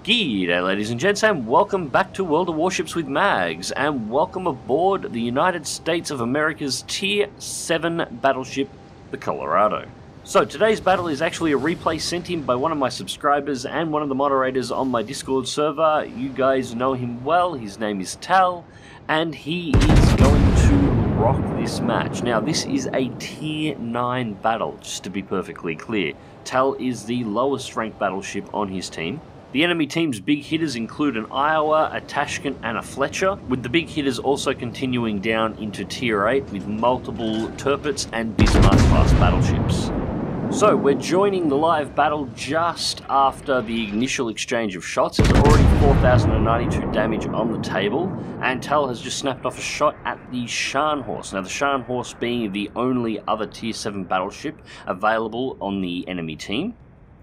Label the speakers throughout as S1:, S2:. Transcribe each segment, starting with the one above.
S1: G'day ladies and gents, and welcome back to World of Warships with Mags, and welcome aboard the United States of America's Tier 7 battleship, the Colorado. So today's battle is actually a replay sent in by one of my subscribers and one of the moderators on my Discord server. You guys know him well, his name is Tal, and he is going to rock this match. Now this is a Tier 9 battle, just to be perfectly clear. Tal is the lowest ranked battleship on his team. The enemy team's big hitters include an Iowa, a Tashkent and a Fletcher, with the big hitters also continuing down into Tier 8 with multiple Tirpitz and Bismarck-class battleships. So we're joining the live battle just after the initial exchange of shots. There's already 4,092 damage on the table, and Tal has just snapped off a shot at the Scharnhorst. Now the Scharnhorst being the only other Tier 7 battleship available on the enemy team.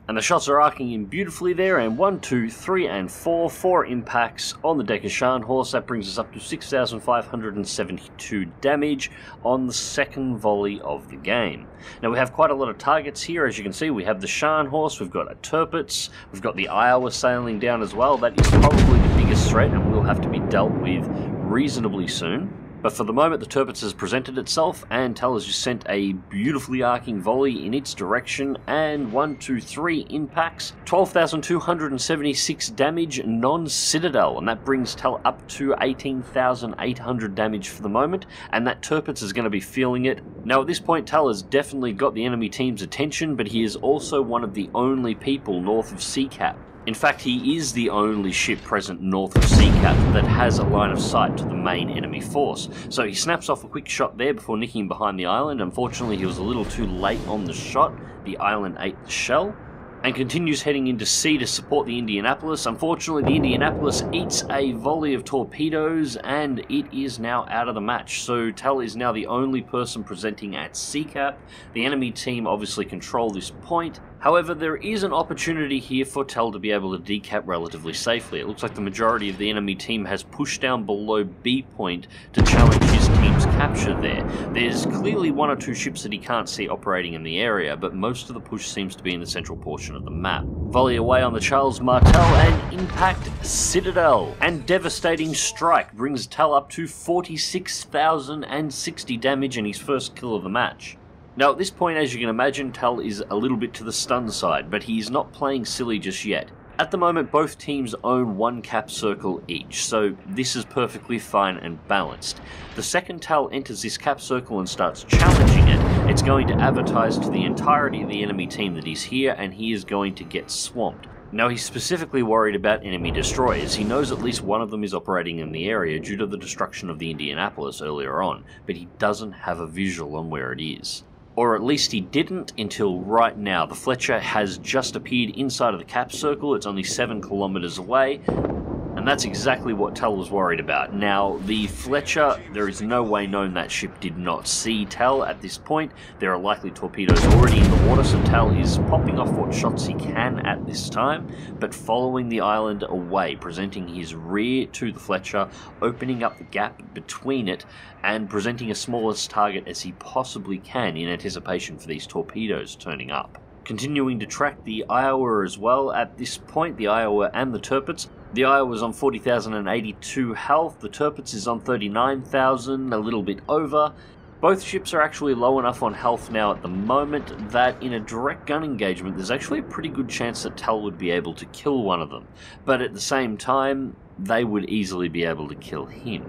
S1: And the shots are arcing in beautifully there, and 1, 2, 3, and 4 impacts on the deck of Scharnhorst. That brings us up to 6,572 damage on the second volley of the game. Now we have quite a lot of targets here. As you can see, we have the Scharnhorst, we've got a Tirpitz, we've got the Iowa sailing down as well. That is probably the biggest threat and will have to be dealt with reasonably soon. But for the moment, the Tirpitz has presented itself, and Tal has just sent a beautifully arcing volley in its direction, and 1, 2, 3 impacts, 12,276 damage non-citadel, and that brings Tal up to 18,800 damage for the moment, and that Tirpitz is going to be feeling it. Now at this point, Tal has definitely got the enemy team's attention, but he is also one of the only people north of Seacap. In fact, he is the only ship present north of Seacap that has a line of sight to the main enemy force. So he snaps off a quick shot there before nicking behind the island. Unfortunately, he was a little too late on the shot. The island ate the shell, and continues heading into sea to support the Indianapolis. Unfortunately, the Indianapolis eats a volley of torpedoes, and it is now out of the match. So Tal is now the only person presenting at Seacap. The enemy team obviously control this point. However, there is an opportunity here for Tal to be able to decap relatively safely. It looks like the majority of the enemy team has pushed down below B point to challenge his team's capture there. There's clearly 1 or 2 ships that he can't see operating in the area, but most of the push seems to be in the central portion of the map. Volley away on the Charles Martel and impact Citadel. And devastating strike brings Tal up to 46,060 damage and his first kill of the match. Now at this point, as you can imagine, Tal is a little bit to the stun side, but he's not playing silly just yet. At the moment, both teams own 1 cap circle each, so this is perfectly fine and balanced. The second Tal enters this cap circle and starts challenging it, it's going to advertise to the entirety of the enemy team that he's here, and he is going to get swamped. Now he's specifically worried about enemy destroyers. He knows at least 1 of them is operating in the area due to the destruction of the Indianapolis earlier on, but he doesn't have a visual on where it is. Or at least he didn't until right now. The Fletcher has just appeared inside of the cap circle. It's only 7 kilometers away, and that's exactly what Tal was worried about. Now, the Fletcher, there is no way known that ship did not see Tal at this point. There are likely torpedoes already in the water, so Tal is popping off what shots he can at this time, but following the island away, presenting his rear to the Fletcher, opening up the gap between it, and presenting a smallest target as he possibly can in anticipation for these torpedoes turning up. Continuing to track the Iowa as well at this point, the Iowa and the Tirpitz. The Iowa is on 40,082 health, the Tirpitz is on 39,000, a little bit over. Both ships are actually low enough on health now at the moment that in a direct gun engagement there's actually a pretty good chance that Tal would be able to kill one of them. But at the same time, they would easily be able to kill him.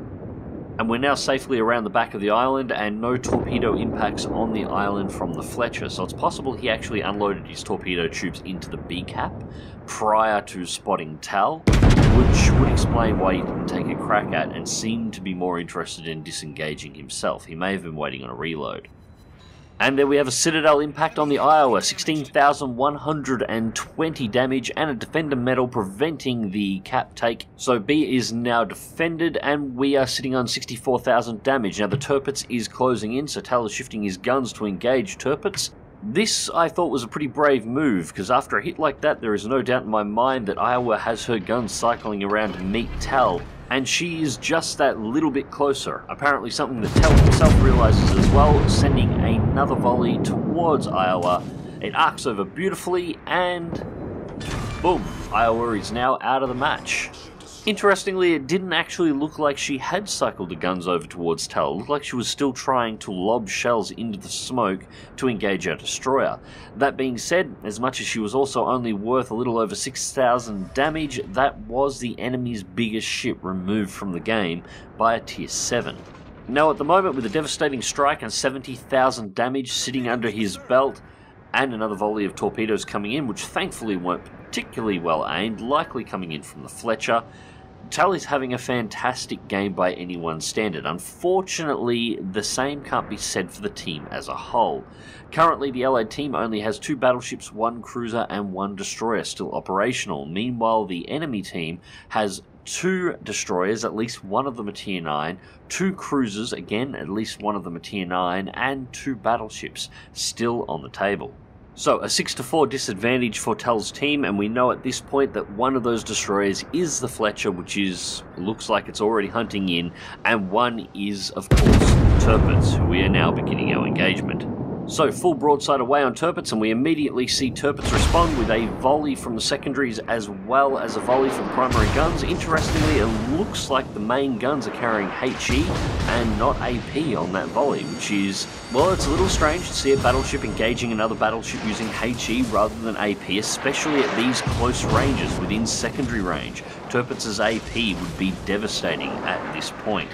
S1: And we're now safely around the back of the island, and no torpedo impacts on the island from the Fletcher, so it's possible he actually unloaded his torpedo tubes into the B cap prior to spotting Tal, which would explain why he didn't take a crack at and seemed to be more interested in disengaging himself. He may have been waiting on a reload. And there we have a Citadel impact on the Iowa, 16,120 damage and a Defender medal preventing the cap take. So B is now defended and we are sitting on 64,000 damage. Now the Tirpitz is closing in, so Tal is shifting his guns to engage Tirpitz. This, I thought, was a pretty brave move, because after a hit like that, there is no doubt in my mind that Iowa has her guns cycling around to meet Tal, and she is just that little bit closer. Apparently something that Tal himself realizes as well, sending another volley towards Iowa. It arcs over beautifully, and Boom, Iowa is now out of the match. Interestingly, it didn't actually look like she had cycled the guns over towards Tell. It looked like she was still trying to lob shells into the smoke to engage our destroyer. That being said, as much as she was also only worth a little over 6,000 damage, that was the enemy's biggest ship removed from the game by a tier 7. Now at the moment, with a devastating strike and 70,000 damage sitting under his belt, and another volley of torpedoes coming in, which thankfully weren't particularly well aimed, likely coming in from the Fletcher, Tal is having a fantastic game by anyone's standard. Unfortunately, the same can't be said for the team as a whole. Currently, the Allied team only has 2 battleships, 1 cruiser and 1 destroyer still operational. Meanwhile, the enemy team has 2 destroyers, at least one of them a tier 9, 2 cruisers, again at least one of them a tier 9, and 2 battleships still on the table. So, a 6-4 disadvantage for Tal's team, and we know at this point that one of those destroyers is the Fletcher, which looks like it's already hunting in, and one is, of course, Tirpitz, who we are now beginning our engagement. So, full broadside away on Tirpitz, and we immediately see Tirpitz respond with a volley from the secondaries as well as a volley from primary guns. Interestingly, it looks like the main guns are carrying HE and not AP on that volley, which is, well, it's a little strange to see a battleship engaging another battleship using HE rather than AP, especially at these close ranges within secondary range. Tirpitz's AP would be devastating at this point.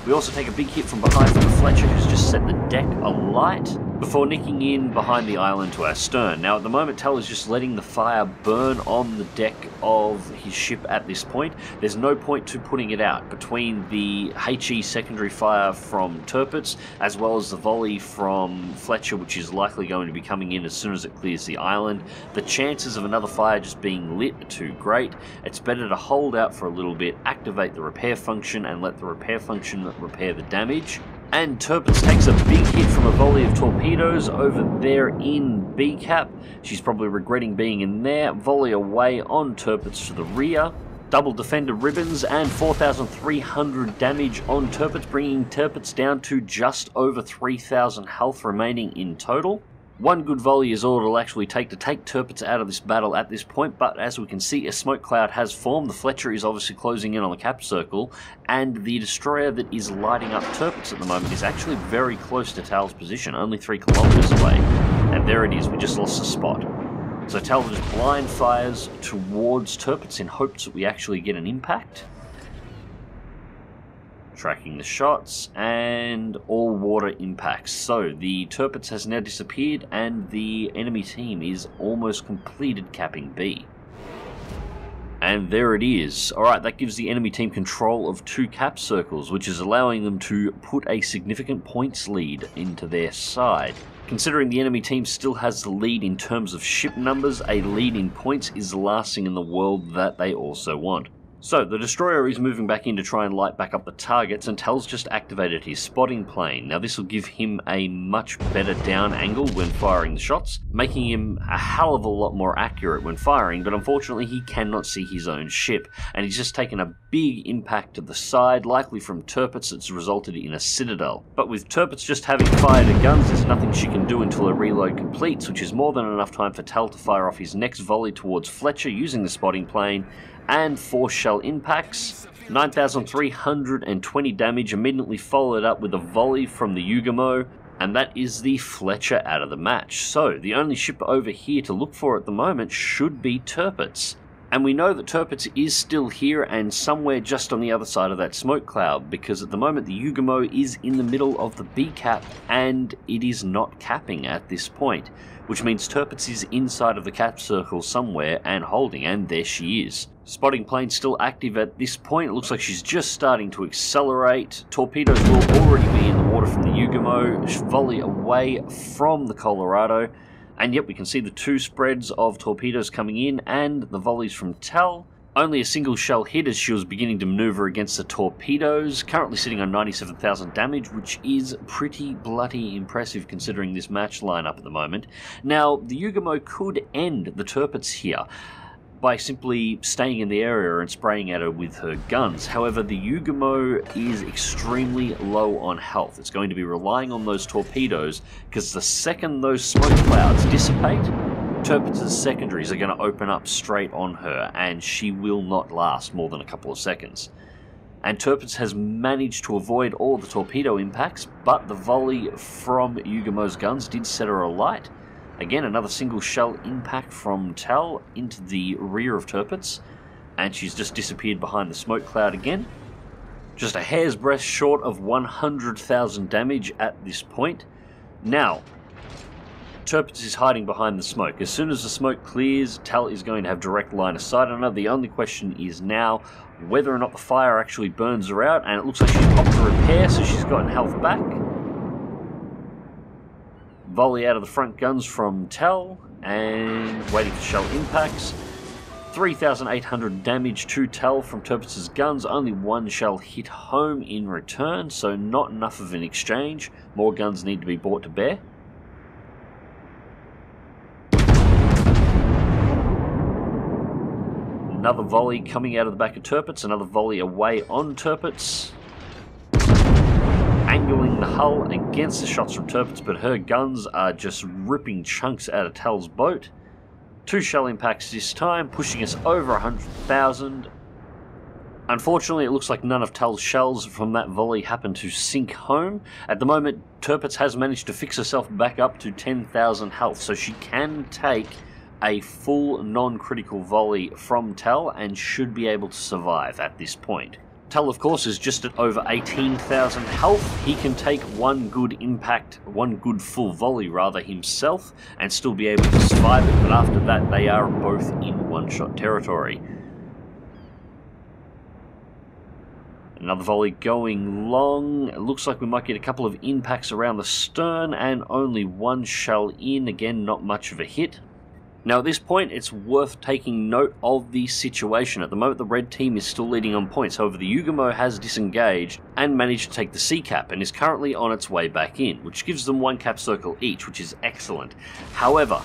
S1: We also take a big hit from behind from the Fletcher, who's just set the deck alight before nicking in behind the island to our stern. Now at the moment, Tal is just letting the fire burn on the deck of his ship at this point. There's no point to putting it out. Between the HE secondary fire from Tirpitz as well as the volley from Fletcher, which is likely going to be coming in as soon as it clears the island, the chances of another fire just being lit are too great. It's better to hold out for a little bit, activate the repair function and let the repair function repair the damage. And Tirpitz takes a big hit from a volley of torpedoes over there in B cap. She's probably regretting being in there. Volley away on Tirpitz to the rear. Double defender ribbons and 4,300 damage on Tirpitz, bringing Tirpitz down to just over 3,000 health remaining in total. One good volley is all it'll actually take to take Tirpitz out of this battle at this point, but as we can see, a smoke cloud has formed. The Fletcher is obviously closing in on the cap circle, and the destroyer that is lighting up Tirpitz at the moment is actually very close to Tal's position, only 3 kilometers away. And there it is, we just lost the spot. So Tal just blind fires towards Tirpitz in hopes that we actually get an impact. Tracking the shots, and all water impacts. So the Tirpitz has now disappeared and the enemy team is almost completed capping B. And there it is. Alright, that gives the enemy team control of 2 cap circles, which is allowing them to put a significant points lead into their side. Considering the enemy team still has the lead in terms of ship numbers, a lead in points is the last thing in the world that they also want. So, the destroyer is moving back in to try and light back up the targets, and Tal's just activated his spotting plane. Now this will give him a much better down angle when firing the shots, making him a hell of a lot more accurate when firing, but unfortunately he cannot see his own ship, and he's just taken a big impact to the side, likely from Tirpitz that's resulted in a citadel. But with Tirpitz just having fired her guns, there's nothing she can do until a reload completes, which is more than enough time for Tal to fire off his next volley towards Fletcher using the spotting plane, and 4 shell impacts, 9,320 damage, immediately followed up with a volley from the Ugamo, and that is the Fletcher out of the match. So, the only ship over here to look for at the moment should be Tirpitz. And we know that Tirpitz is still here and somewhere just on the other side of that smoke cloud, because at the moment the Ugamo is in the middle of the B cap and it is not capping at this point, which means Tirpitz is inside of the cap circle somewhere and holding, and there she is. Spotting plane still active at this point. It looks like she's just starting to accelerate. Torpedoes will already be in the water from the Ugamo, volley away from the Colorado. And yep, we can see the 2 spreads of torpedoes coming in and the volleys from Tal. Only a single shell hit as she was beginning to maneuver against the torpedoes. Currently sitting on 97,000 damage, which is pretty bloody impressive considering this match lineup at the moment. Now, the Ugamo could end the Tirpitz here by simply staying in the area and spraying at her with her guns. However, the Ugamo is extremely low on health. It's going to be relying on those torpedoes, because the second those smoke clouds dissipate, Tirpitz's secondaries are going to open up straight on her, and she will not last more than a couple of seconds. And Tirpitz has managed to avoid all the torpedo impacts, but the volley from Yugamo's guns did set her alight. Again, another single shell impact from Tal into the rear of Tirpitz, and she's just disappeared behind the smoke cloud again. Just a hair's breadth short of 100,000 damage at this point. Now, Tirpitz is hiding behind the smoke. As soon as the smoke clears, Tal is going to have direct line of sight on her. The only question is now whether or not the fire actually burns her out, and it looks like she's popped a repair, so she's gotten health back. Volley out of the front guns from Tal, and waiting for shell impacts. 3,800 damage to Tal from Tirpitz's guns, only one shell hit home in return, so not enough of an exchange. More guns need to be brought to bear. Another volley coming out of the back of Tirpitz, another volley away on Tirpitz. Angling the hull against the shots from Tirpitz, but her guns are just ripping chunks out of Tal's boat. 2 shell impacts this time, pushing us over 100,000. Unfortunately, it looks like none of Tal's shells from that volley happened to sink home. At the moment, Tirpitz has managed to fix herself back up to 10,000 health, so she can take a full non-critical volley from Tal and should be able to survive at this point. Tal, of course, is just at over 18,000 health. He can take one good full volley rather himself and still be able to survive it, but after that they are both in one-shot territory. Another volley going long. It looks like we might get a couple of impacts around the stern and only one shell in. Again, not much of a hit. Now at this point, it's worth taking note of the situation. At the moment, the red team is still leading on points. However, the Yugamo has disengaged and managed to take the C cap and is currently on its way back in, which gives them 1 cap circle each, which is excellent. However,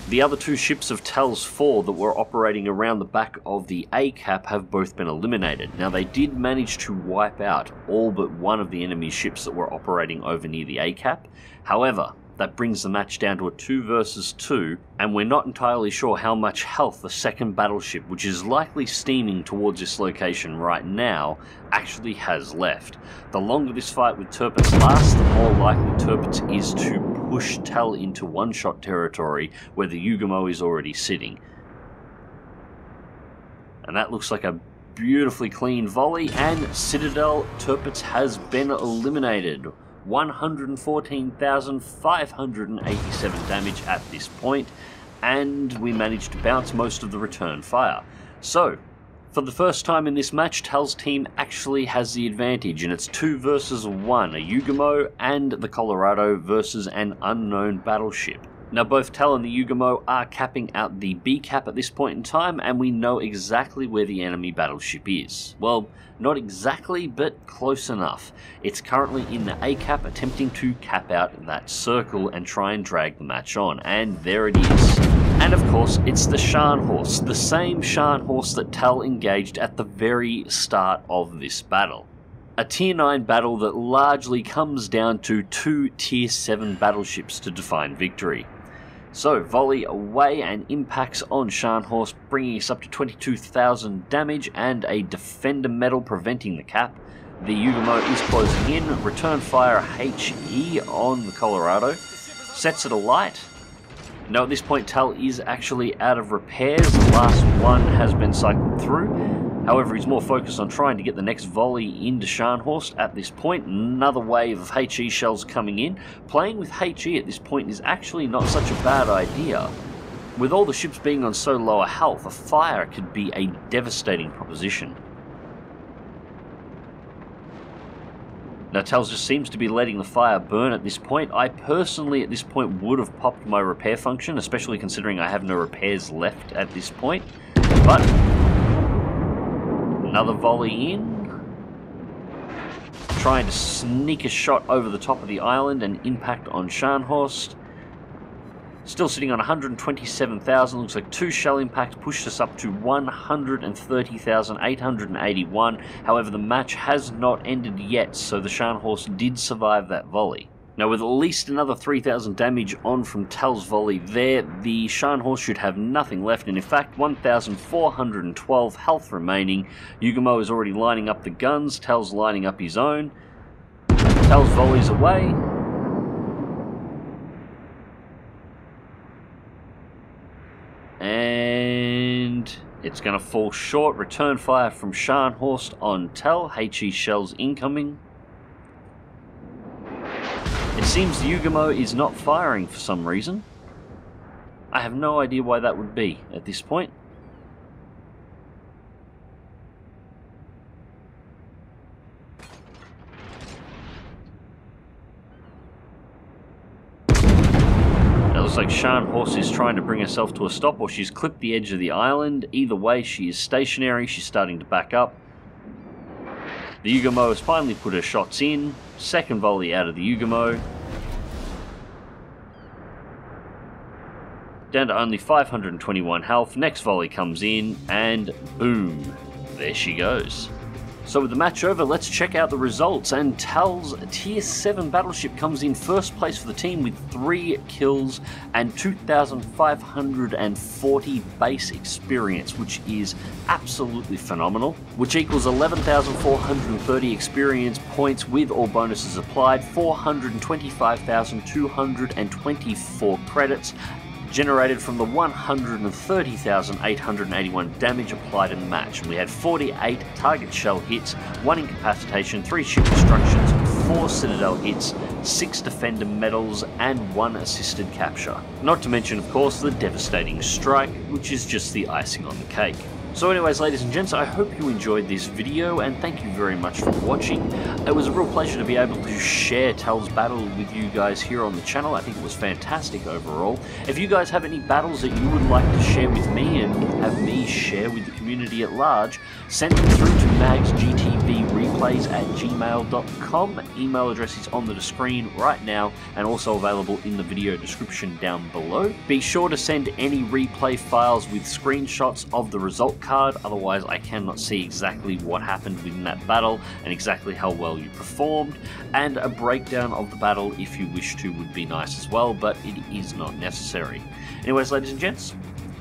S1: the other 2 ships of Tal's 4 that were operating around the back of the A cap have both been eliminated. Now, they did manage to wipe out all but one of the enemy ships that were operating over near the A cap. However, that brings the match down to a 2 versus 2, and we're not entirely sure how much health the second battleship, which is likely steaming towards this location right now, actually has left. The longer this fight with Tirpitz lasts, the more likely Tirpitz is to push Tal into one-shot territory where the Yugamo is already sitting. And that looks like a beautifully clean volley, and Citadel Tirpitz has been eliminated. 114,587 damage at this point, and we managed to bounce most of the return fire. So, for the first time in this match, Tal's team actually has the advantage, and it's 2 versus 1, a Yugamo and the Colorado versus an unknown battleship. Now, both Tal and the Yugamo are capping out the B cap at this point in time, and we know exactly where the enemy battleship is. Well, not exactly, but close enough. It's currently in the A cap, attempting to cap out that circle and try and drag the match on, and there it is. And of course, it's the Scharnhorst, the same Scharnhorst that Tal engaged at the very start of this battle. A Tier 9 battle that largely comes down to 2 Tier 7 battleships to define victory. So, volley away and impacts on Scharnhorst, bringing us up to 22,000 damage and a defender medal preventing the cap. The Yugamo is closing in, return fire HE on the Colorado, sets it alight. Now at this point, Tal is actually out of repairs. The last one has been cycled through. However, he's more focused on trying to get the next volley into Scharnhorst at this point. Another wave of HE shells coming in. Playing with HE at this point is actually not such a bad idea. With all the ships being on so low a health, a fire could be a devastating proposition. Now, Tal just seems to be letting the fire burn at this point. I personally, at this point, would have popped my repair function, especially considering I have no repairs left at this point. But another volley in, trying to sneak a shot over the top of the island and impact on Scharnhorst. Still sitting on 127,000, looks like 2 shell impacts pushed us up to 130,881. However, the match has not ended yet, so the Scharnhorst did survive that volley. Now with at least another 3,000 damage on from Tal's volley there, the Scharnhorst should have nothing left, and in fact 1,412 health remaining. Yugumo is already lining up the guns, Tal's lining up his own. Tal's volley's away. And it's going to fall short. Return fire from Scharnhorst on Tal. HE shells incoming. It seems the Yugumo is not firing for some reason. I have no idea why that would be at this point. It looks like Scharnhorst is trying to bring herself to a stop, or she's clipped the edge of the island. Either way, she is stationary. She's starting to back up. The Yugumo has finally put her shots in. Second volley out of the Yugumo. Down to only 521 health. Next volley comes in, and boom, there she goes. So with the match over, let's check out the results. And Tal's Tier 7 Battleship comes in first place for the team with 3 kills and 2,540 base experience, which is absolutely phenomenal, which equals 11,430 experience points with all bonuses applied, 425,224 credits, generated from the 130,881 damage applied in the match. And we had 48 target shell hits, 1 incapacitation, 3 ship destructions, 4 citadel hits, 6 defender medals, and 1 assisted capture. Not to mention, of course, the devastating strike, which is just the icing on the cake. So anyways, ladies and gents, I hope you enjoyed this video, and thank you very much for watching. It was a real pleasure to be able to share Tal's battle with you guys here on the channel. I think it was fantastic overall. If you guys have any battles that you would like to share with me and have me share with the community at large, send them through to MagzGTVReplays@gmail.com. Email address is on the screen right now and also available in the video description down below. Be sure to send any replay files with screenshots of the result card, otherwise I cannot see exactly what happened within that battle and exactly how well you performed, and a breakdown of the battle if you wish to would be nice as well, but it is not necessary. Anyways, ladies and gents,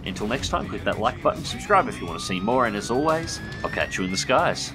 S1: until next time, click that like button, subscribe if you want to see more, and as always, I'll catch you in the skies.